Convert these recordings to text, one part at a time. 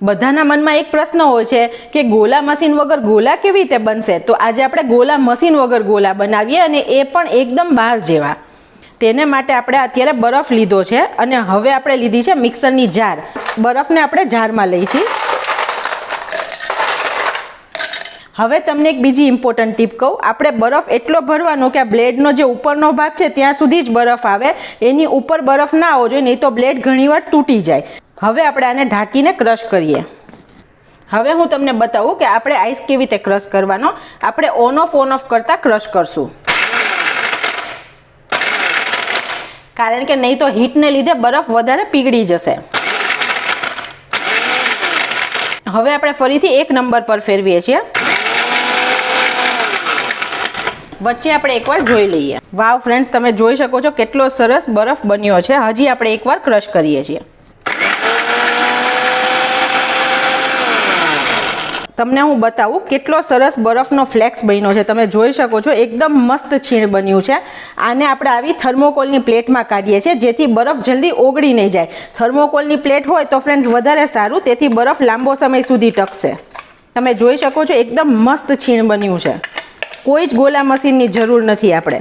બધાના મનમાં એક પ્રશ્ન હોય છે કે ગોલા મશીન વગર ગોલા કેવી રીતે બનશે, તો આજે આપણે ગોલા મશીન વગર ગોલા બનાવીએ અને એ પણ એકદમ બહાર જેવા. તેને માટે આપણે અત્યારે બરફ લીધો છે અને હવે આપણે લીધી છે મિક્સરની જાર. બરફને આપણે જારમાં લઈશું. હવે તમને એક બીજી ઇમ્પોર્ટન્ટ ટીપ કહું, આપણે બરફ એટલો ભરવાનો કે આ બ્લેડનો જે ઉપરનો ભાગ છે ત્યાં સુધી જ બરફ આવે, એની ઉપર બરફ ના આવવો જોઈએ, નહીં તો બ્લેડ ઘણીવાર તૂટી જાય. હવે આપણે આને ઢાંકીને ક્રશ કરીએ. હવે હું તમને બતાવું કે આપણે આઈસ કેવી રીતે ક્રશ કરવાનો. આપણે ઓન ઓફ કરતાં ક્રશ કરશું, કારણ કે નહીં તો હીટને લીધે બરફ વધારે પીગળી જશે. હવે આપણે ફરીથી 1 નંબર પર ફેરવીએ છીએ. વચ્ચે આપણે એકવાર જોઈ લઈએ. વાવ ફ્રેન્ડ્સ, તમે જોઈ શકો છો કેટલો સરસ બરફ બન્યો છે. હજી આપણે એકવાર ક્રશ કરીએ છીએ. તમને હું બતાવું કેટલો સરસ બરફનો ફ્લેક્સ બન્યો છે. તમે જોઈ શકો છો એકદમ મસ્ત છીણ બન્યું છે. આને આપણે આવી થર્મોકોલની પ્લેટમાં કાઢીએ છીએ જેથી બરફ જલ્દી ઓગળી નહીં જાય. થર્મોકોલની પ્લેટ હોય તો ફ્રેન્ડ્સ વધારે સારું, તેથી બરફ લાંબો સમય સુધી ટકશે. તમે જોઈ શકો છો એકદમ મસ્ત છીણ બન્યું છે. કોઈ જ ગોલા મશીનની જરૂર નથી આપણે.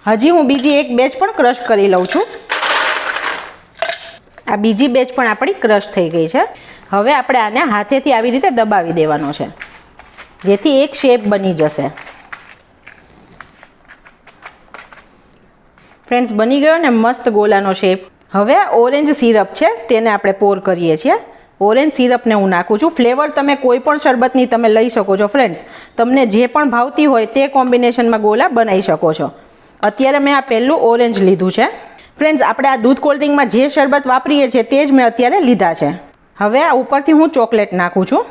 હજી હું બીજી એક બેચ પણ ક્રશ કરી લઉં છું. આ બીજી બેચ પણ આપણી ક્રશ થઈ ગઈ છે. હવે આપણે આને હાથેથી આવી રીતે દબાવી દેવાનો છે જેથી એક શેપ બની જશે. ફ્રેન્ડ્સ, બની ગયો ને મસ્ત ગોલાનો શેપ. હવે આ ઓરેન્જ સિરપ છે તેને આપણે પોર કરીએ છીએ. ઓરેન્જ સિરપને હું નાખું છું. ફ્લેવર તમે કોઈ પણ શરબતની તમે લઈ શકો છો ફ્રેન્ડ્સ. તમને જે પણ ભાવતી હોય તે કોમ્બિનેશનમાં ગોલા બનાવી શકો છો. અત્યારે મેં આ પહેલું ઓરેન્જ લીધું છે. ફ્રેન્ડ્સ, આપણે આ દૂધ કોલ્ડ્રિંકમાં જે શરબત વાપરીએ છીએ તે જ મેં અત્યારે લીધા છે. હવે આ ઉપરથી હું ચોકલેટ નાખું છું.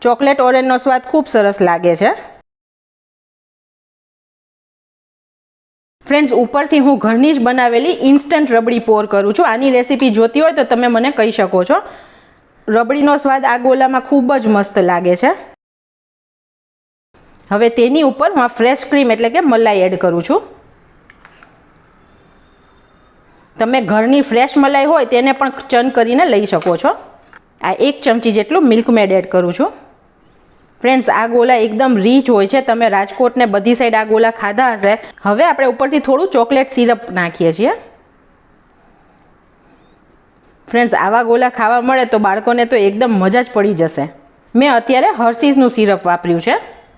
ચોકલેટ ઓરેન્જનો સ્વાદ ખૂબ સરસ લાગે છે. ફ્રેન્ડ્સ, ઉપરથી હું ઘરની જ બનાવેલી ઇન્સ્ટન્ટ રબડી પોર કરું છું. આની રેસીપી જોતી હોય તો તમે મને કહી શકો છો. રબડીનો સ્વાદ આ ગોલામાં ખૂબ જ મસ્ત લાગે છે. હવે તેની ઉપર હું ફ્રેશ ક્રીમ એટલે કે મલાઈ એડ કરું છું. તમે ઘરની ફ્રેશ મલાઈ હોય તેને પણ ચર્ન કરીને લઈ શકો છો. આ 1 ચમચી જેટલું મિલ્ક મેડ એડ કરું છું. ફ્રેન્ડ્સ, આ ગોલા એકદમ રીચ હોય છે. તમે રાજકોટને બધી સાઈડ આ ગોલા ખાધા હશે. હવે આપણે ઉપરથી થોડું ચોકલેટ સિરપ નાખીએ છીએ. ફ્રેન્ડ્સ, આવા ગોલા ખાવા મળે તો બાળકોને તો એકદમ મજા જ પડી જશે. મેં અત્યારે હર્શીઝનું સિરપ વાપર્યું છે.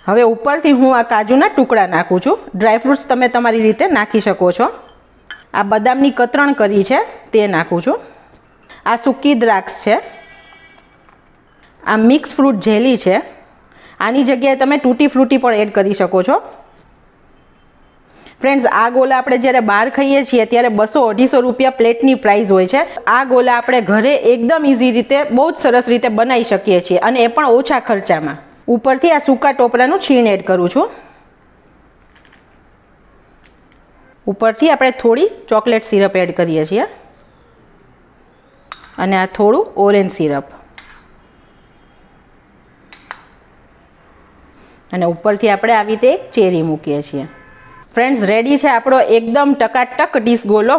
હવે ઉપરથી હું આ કાજુના ટુકડા નાખું છું. ડ્રાયફ્રૂટ્સ તમે તમારી રીતે નાખી શકો છો. આ બદામની કતરણ કરી છે તે નાખું છું. આ સૂકી દ્રાક્ષ છે. આ મિક્સ ફ્રૂટ જેલી છે. આની જગ્યાએ તમે તૂટી ફ્રૂટી પણ એડ કરી શકો છો. ફ્રેન્ડ્સ, આ ગોલા આપણે જ્યારે બહાર ખાઈએ છીએ ત્યારે 200-250 રૂપિયા પ્લેટની પ્રાઇસ હોય છે. આ ગોલા આપણે ઘરે એકદમ ઇઝી રીતે બહુ જ સરસ રીતે બનાવી શકીએ છીએ અને એ પણ ઓછા ખર્ચામાં. ઉપરથી આ સૂકા ટોપરાનું છીણ એડ કરું છું. ઉપરથી આપણે થોડી ચોકલેટ સિરપ એડ કરીએ છીએ અને આ થોડું ઓરેન્જ સિરપ અને ઉપરથી આપણે આવી રીતે એક ચેરી મૂકીએ છીએ. ફ્રેન્ડ્સ, રેડી છે આપણો એકદમ ટકાટક ડીશ ગોલો.